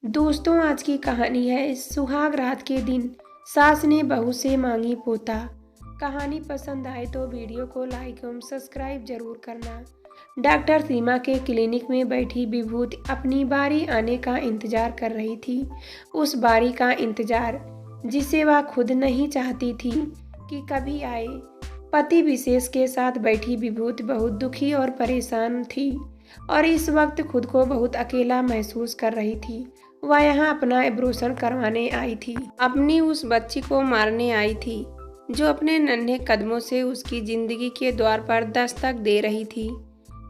दोस्तों, आज की कहानी है सुहाग रात के दिन सास ने बहू से मांगी पोता। कहानी पसंद आए तो वीडियो को लाइक एवं सब्सक्राइब जरूर करना। डॉक्टर सीमा के क्लिनिक में बैठी विभूति अपनी बारी आने का इंतजार कर रही थी। उस बारी का इंतजार जिसे वह खुद नहीं चाहती थी कि कभी आए। पति विशेष के साथ बैठी विभूति बहुत दुखी और परेशान थी और इस वक्त खुद को बहुत अकेला महसूस कर रही थी। वह यहाँ अपना एब्रोशन करवाने आई थी। अपनी उस बच्ची को मारने आई थी जो अपने नन्हे कदमों से उसकी जिंदगी के द्वार पर दस्तक दे रही थी।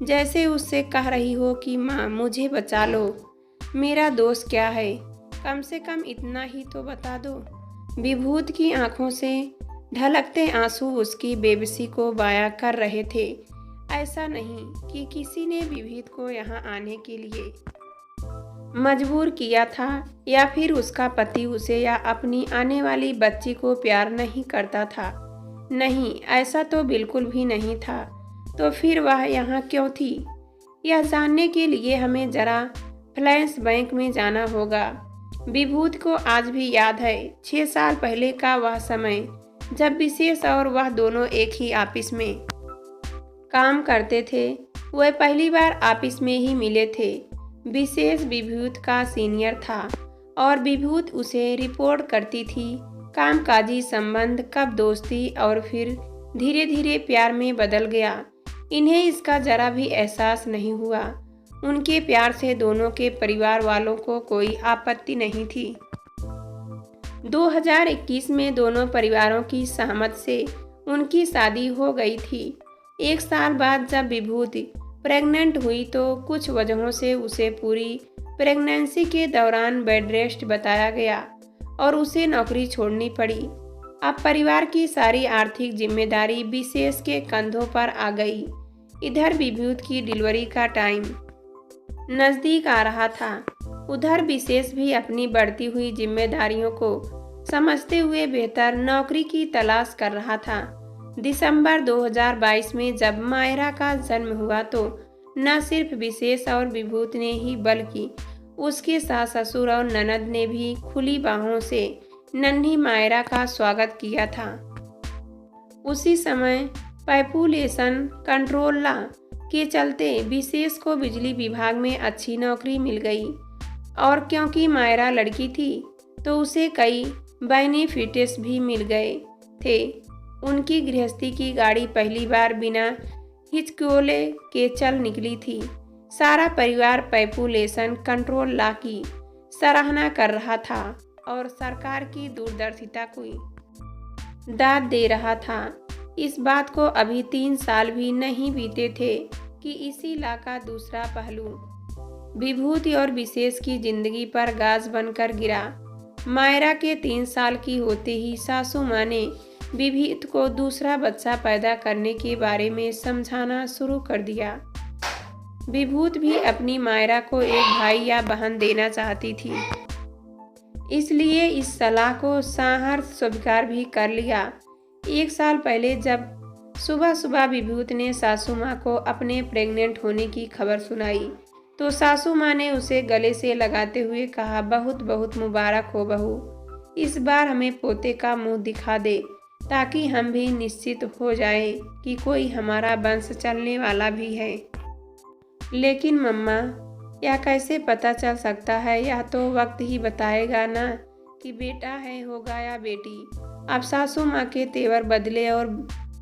जैसे उससे कह रही हो कि माँ, मुझे बचा लो। मेरा दोष क्या है? कम से कम इतना ही तो बता दो। विभूति की आंखों से ढलकते आंसू उसकी बेबसी को बयां कर रहे थे। ऐसा नहीं कि किसी ने विभूति को यहाँ आने के लिए मजबूर किया था या फिर उसका पति उसे या अपनी आने वाली बच्ची को प्यार नहीं करता था। नहीं, ऐसा तो बिल्कुल भी नहीं था। तो फिर वह यहाँ क्यों थी? यह जानने के लिए हमें जरा फ्लैश बैंक में जाना होगा। विभूति को आज भी याद है 6 साल पहले का वह समय जब विशेष और वह दोनों एक ही ऑफिस में काम करते थे। वह पहली बार ऑफिस में ही मिले थे। विशेष विभूति का सीनियर था और विभूति उसे रिपोर्ट करती थी। कामकाजी संबंध कब दोस्ती और फिर धीरे धीरे प्यार में बदल गया, इन्हें इसका जरा भी एहसास नहीं हुआ। उनके प्यार से दोनों के परिवार वालों को कोई आपत्ति नहीं थी। 2021 में दोनों परिवारों की सहमति से उनकी शादी हो गई थी। 1 साल बाद जब विभूति प्रेग्नेंट हुई तो कुछ वजहों से उसे पूरी प्रेगनेंसी के दौरान बेड रेस्ट बताया गया और उसे नौकरी छोड़नी पड़ी। अब परिवार की सारी आर्थिक जिम्मेदारी विशेष के कंधों पर आ गई। इधर विभूति की डिलीवरी का टाइम नजदीक आ रहा था, उधर विशेष भी अपनी बढ़ती हुई जिम्मेदारियों को समझते हुए बेहतर नौकरी की तलाश कर रहा था। दिसंबर 2022 में जब मायरा का जन्म हुआ तो न सिर्फ विशेष और विभूति ने ही बल्कि उसके सास ससुर और ननद ने भी खुली बाहों से नन्ही मायरा का स्वागत किया था। उसी समय पॉपुलेशन कंट्रोल लॉ के चलते विशेष को बिजली विभाग में अच्छी नौकरी मिल गई और क्योंकि मायरा लड़की थी तो उसे कई बेनिफिट्स भी मिल गए थे। उनकी गृहस्थी की गाड़ी पहली बार बिना हिचकोले के चल निकली थी। सारा परिवार पॉपुलेशन कंट्रोल लॉ की सराहना कर रहा था और सरकार की दूरदर्शिता को दाद दे रहा था। इस बात को अभी 3 साल भी नहीं बीते थे कि इसी लॉ का दूसरा पहलू विभूति और विशेष की जिंदगी पर गाज बनकर गिरा। मायरा के 3 साल की होते ही सासू माँ ने विभूति को दूसरा बच्चा पैदा करने के बारे में समझाना शुरू कर दिया। विभूति भी अपनी मायरा को एक भाई या बहन देना चाहती थी, इसलिए इस सलाह को सहर्ष स्वीकार भी कर लिया। 1 साल पहले जब सुबह सुबह विभूति ने सासू माँ को अपने प्रेग्नेंट होने की खबर सुनाई तो सासू माँ ने उसे गले से लगाते हुए कहा, बहुत बहुत मुबारक हो बहू, इस बार हमें पोते का मुंह दिखा दे ताकि हम भी निश्चित हो जाए कि कोई हमारा वंश चलने वाला भी है। लेकिन मम्मा, यह कैसे पता चल सकता है? यह तो वक्त ही बताएगा ना कि बेटा है होगा या बेटी। अब सासू माँ के तेवर बदले और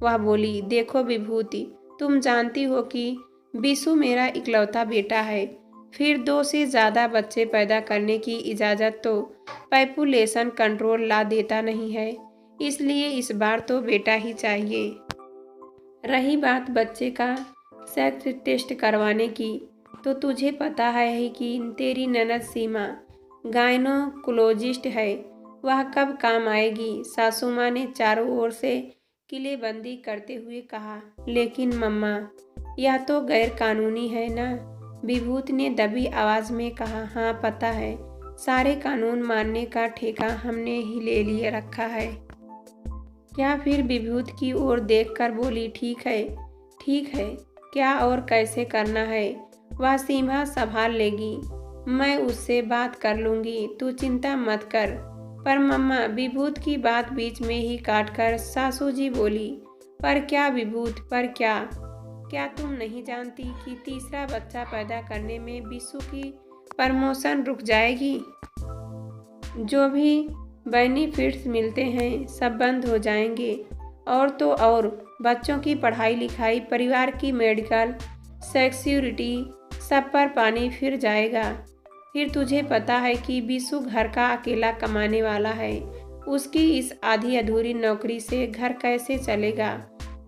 वह बोली, देखो विभूति, तुम जानती हो कि बिशु मेरा इकलौता बेटा है। फिर 2 से ज़्यादा बच्चे पैदा करने की इजाज़त तो पॉपुलेशन कंट्रोल लॉ देता नहीं है, इसलिए इस बार तो बेटा ही चाहिए। रही बात बच्चे का सेक्स टेस्ट करवाने की, तो तुझे पता है कि तेरी ननद सीमा गायनोकोलॉजिस्ट है, वह कब काम आएगी? सासू माँ ने चारों ओर से किलेबंदी करते हुए कहा। लेकिन मम्मा, यह तो गैर कानूनी है ना? विभूति ने दबी आवाज में कहा। हाँ पता है, सारे कानून मानने का ठेका हमने ही ले लिए रखा है। क्या फिर विभूति की ओर देखकर बोली, ठीक है, क्या और कैसे करना है वह सीमा संभाल लेगी। मैं उससे बात कर लूंगी, तू चिंता मत कर। पर मम्मा, विभूत की बात बीच में ही काटकर सासू जी बोली, पर क्या विभूत, पर क्या? क्या तुम नहीं जानती कि तीसरा बच्चा पैदा करने में बिस्सू की प्रमोशन रुक जाएगी? जो भी बेनिफिट्स मिलते हैं सब बंद हो जाएंगे। और तो और बच्चों की पढ़ाई लिखाई, परिवार की मेडिकल सिक्योरिटी, सब पर पानी फिर जाएगा। फिर तुझे पता है कि बिस्सू घर का अकेला कमाने वाला है। उसकी इस आधी अधूरी नौकरी से घर कैसे चलेगा?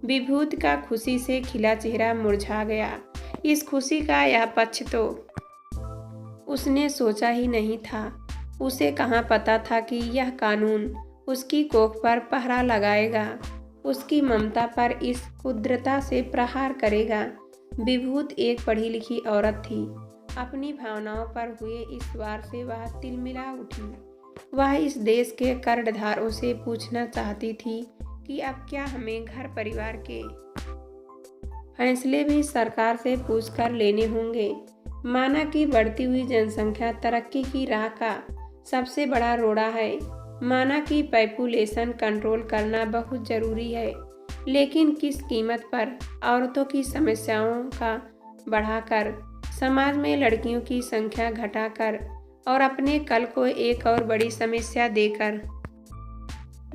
विभूत का खुशी से खिला चेहरा मुरझा गया। इस खुशी का यह पक्ष तो उसने सोचा ही नहीं था। उसे कहाँ पता था कि यह कानून उसकी कोख पर पहरा लगाएगा, उसकी ममता पर इस कुद्रता से प्रहार करेगा। विभूत एक पढ़ी लिखी औरत थी। अपनी भावनाओं पर हुए इस वार से वह तिलमिला उठी। वह इस देश के कर्णधारों से पूछना चाहती थी कि अब क्या हमें घर परिवार के फैसले भी सरकार से पूछकर लेने होंगे। माना कि बढ़ती हुई जनसंख्या तरक्की की राह का सबसे बड़ा रोड़ा है। माना कि पॉपुलेशन कंट्रोल करना बहुत जरूरी है, लेकिन किस कीमत पर? औरतों की समस्याओं का बढ़ाकर, समाज में लड़कियों की संख्या घटाकर और अपने कल को एक और बड़ी समस्या देकर,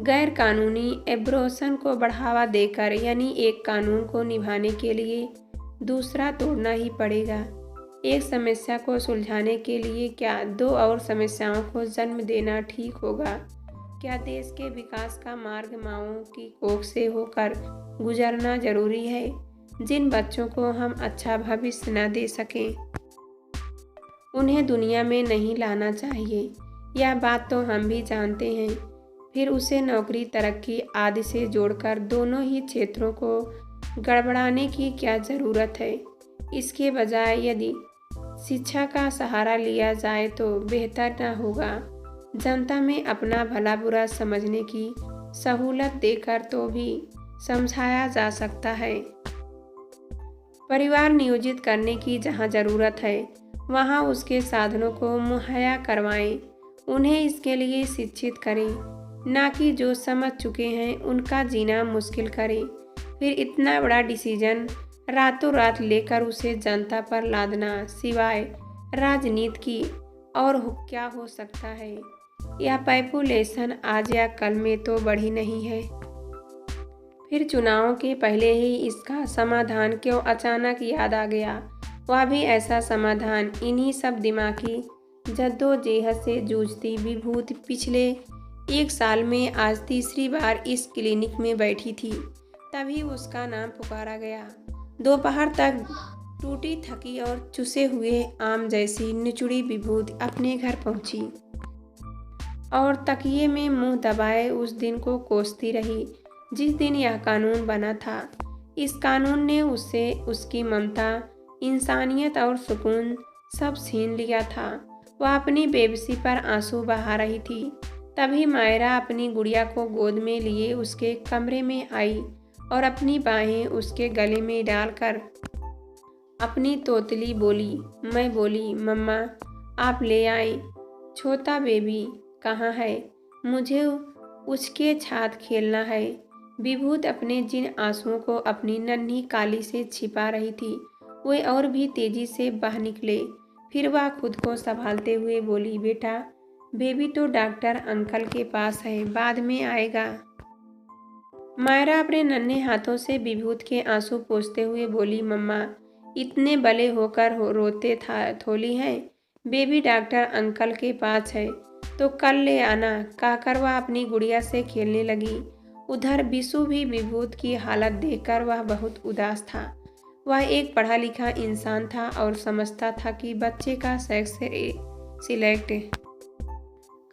गैर कानूनी एब्रोशन को बढ़ावा देकर, यानी एक कानून को निभाने के लिए दूसरा तोड़ना ही पड़ेगा। एक समस्या को सुलझाने के लिए क्या दो और समस्याओं को जन्म देना ठीक होगा? क्या देश के विकास का मार्ग माओं की कोख से होकर गुजरना जरूरी है, जिन बच्चों को हम अच्छा भविष्य न दे सकें? उन्हें दुनिया में नहीं लाना चाहिए, यह बात तो हम भी जानते हैं। फिर उसे नौकरी, तरक्की आदि से जोड़कर दोनों ही क्षेत्रों को गड़बड़ाने की क्या ज़रूरत है? इसके बजाय यदि शिक्षा का सहारा लिया जाए तो बेहतर न होगा? जनता में अपना भला बुरा समझने की सहूलत देकर तो भी समझाया जा सकता है। परिवार नियोजित करने की जहाँ ज़रूरत है वहाँ उसके साधनों को मुहैया करवाएं। उन्हें इसके लिए शिक्षित करें, ना कि जो समझ चुके हैं उनका जीना मुश्किल करें। फिर इतना बड़ा डिसीजन रातों रात लेकर उसे जनता पर लादना सिवाय राजनीति की और क्या हो सकता है? यह पॉपुलेशन आज या कल में तो बढ़ी नहीं है। फिर चुनावों के पहले ही इसका समाधान क्यों अचानक याद आ गया? वह भी ऐसा समाधान इन्हीं सब दिमागी जद्दोजहद से जूझती विभूति पिछले एक साल में आज तीसरी बार इस क्लिनिक में बैठी थी। तभी उसका नाम पुकारा गया। दोपहर तक टूटी थकी और चुसे हुए आम जैसी निचुड़ी विभूति अपने घर पहुंची और तकिए में मुंह दबाए उस दिन को कोसती रही जिस दिन यह कानून बना था। इस कानून ने उससे उसकी ममता, इंसानियत और सुकून सब छीन लिया था। वह अपनी बेबसी पर आंसू बहा रही थी। तभी मायरा अपनी गुड़िया को गोद में लिए उसके कमरे में आई और अपनी बाहें उसके गले में डालकर अपनी तोतली बोली। मैं बोली, मम्मा आप ले आए। छोटा बेबी कहाँ है? मुझे उसके साथ खेलना है। विभूत अपने जिन आंसुओं को अपनी नन्ही काली से छिपा रही थी वे और भी तेजी से बह निकले। फिर वह खुद को संभालते हुए बोली, बेटा बेबी तो डॉक्टर अंकल के पास है, बाद में आएगा। मायरा अपने नन्हे हाथों से विभूत के आंसू पोंछते हुए बोली, मम्मा इतने बले होकर रोते थोली हैं। बेबी डॉक्टर अंकल के पास है तो कल ले आना, कहकर वह अपनी गुड़िया से खेलने लगी। उधर बिस्सू भी विभूत की हालत देखकर वह बहुत उदास था। वह एक पढ़ा लिखा इंसान था और समझता था कि बच्चे का सेक्स सिलेक्ट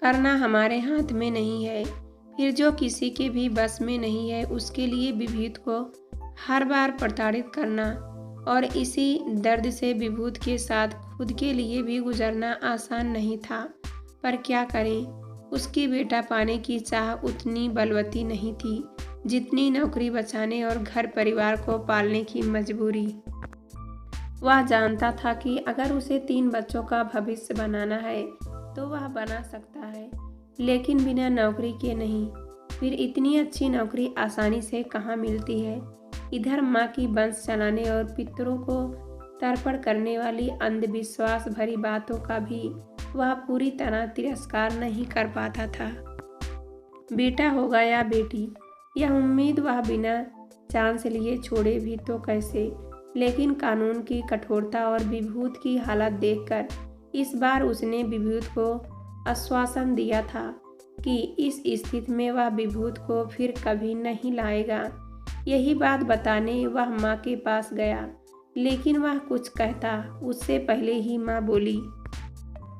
करना हमारे हाथ में नहीं है। फिर जो किसी के भी बस में नहीं है उसके लिए विभूत को हर बार प्रताड़ित करना और इसी दर्द से विभूत के साथ खुद के लिए भी गुजरना आसान नहीं था। पर क्या करें, उसकी बेटा पाने की चाह उतनी बलवती नहीं थी जितनी नौकरी बचाने और घर परिवार को पालने की मजबूरी। वह जानता था कि अगर उसे 3 बच्चों का भविष्य बनाना है तो वह बना सकता है, लेकिन बिना नौकरी के नहीं। फिर इतनी अच्छी नौकरी आसानी से कहाँ मिलती है। इधर माँ की वंश चलाने और पितरों को तर्पण करने वाली अंधविश्वास भरी बातों का भी वह पूरी तरह तिरस्कार नहीं कर पाता था। बेटा होगा या बेटी, यह उम्मीद वह बिना चांस लिए छोड़े भी तो कैसे। लेकिन कानून की कठोरता और विभूत की हालत देखकर इस बार उसने विभूत को आश्वासन दिया था कि इस स्थिति में वह विभूत को फिर कभी नहीं लाएगा। यही बात बताने वह माँ के पास गया, लेकिन वह कुछ कहता उससे पहले ही माँ बोली,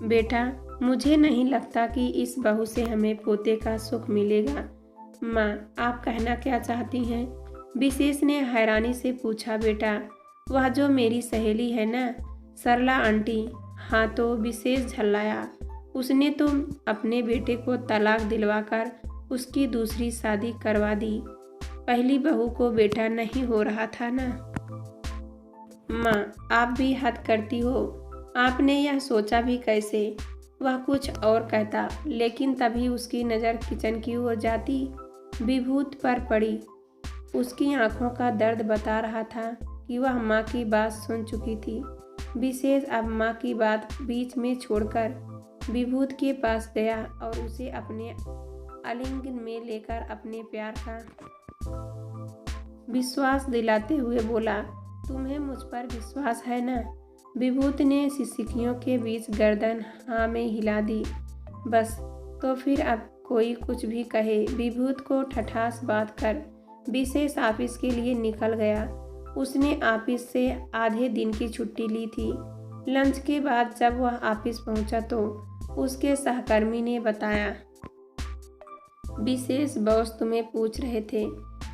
बेटा, मुझे नहीं लगता कि इस बहू से हमें पोते का सुख मिलेगा। माँ, आप कहना क्या चाहती हैं? विशेष ने हैरानी से पूछा। बेटा, वह जो मेरी सहेली है ना, सरला आंटी। हाँ, तो विशेष झल्लाया। उसने तो अपने बेटे को तलाक दिलवाकर उसकी दूसरी शादी करवा दी। पहली बहू को बेटा नहीं हो रहा था ना। माँ, आप भी हद करती हो। आपने यह सोचा भी कैसे? वह कुछ और कहता, लेकिन तभी उसकी नज़र किचन की ओर जाती विभूत पर पड़ी। उसकी आंखों का दर्द बता रहा था कि वह माँ की बात सुन चुकी थी। विशेष अब माँ की बात बीच में छोड़कर विभूत के पास गया और उसे अपने आलिंगन में लेकर अपने प्यार का विश्वास दिलाते हुए बोला, तुम्हें मुझ पर विश्वास है ना? विभूत ने सिसकियों के बीच गर्दन हाँ में हिला दी। बस, तो फिर अब कोई कुछ भी कहे। विभूत को ठठास बात कर विशेष ऑफिस के लिए निकल गया। उसने ऑफिस से आधे दिन की छुट्टी ली थी। लंच के बाद जब वह ऑफिस पहुंचा तो उसके सहकर्मी ने बताया, विशेष बॉस तुम्हें पूछ रहे थे,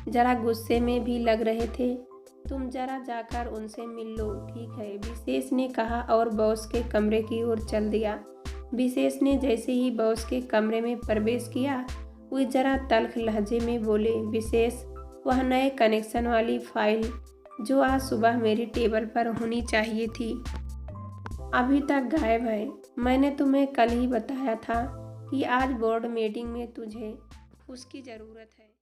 जरा गुस्से में भी लग रहे थे। तुम जरा जाकर उनसे मिल लो, ठीक है? विशेष ने कहा और बॉस के कमरे की ओर चल दिया। विशेष ने जैसे ही बॉस के कमरे में प्रवेश किया, वो जरा तल्ख लहजे में बोले, विशेष, वह नए कनेक्शन वाली फाइल जो आज सुबह मेरी टेबल पर होनी चाहिए थी, अभी तक गायब है। मैंने तुम्हें कल ही बताया था कि आज बोर्ड मीटिंग में तुझे उसकी ज़रूरत है।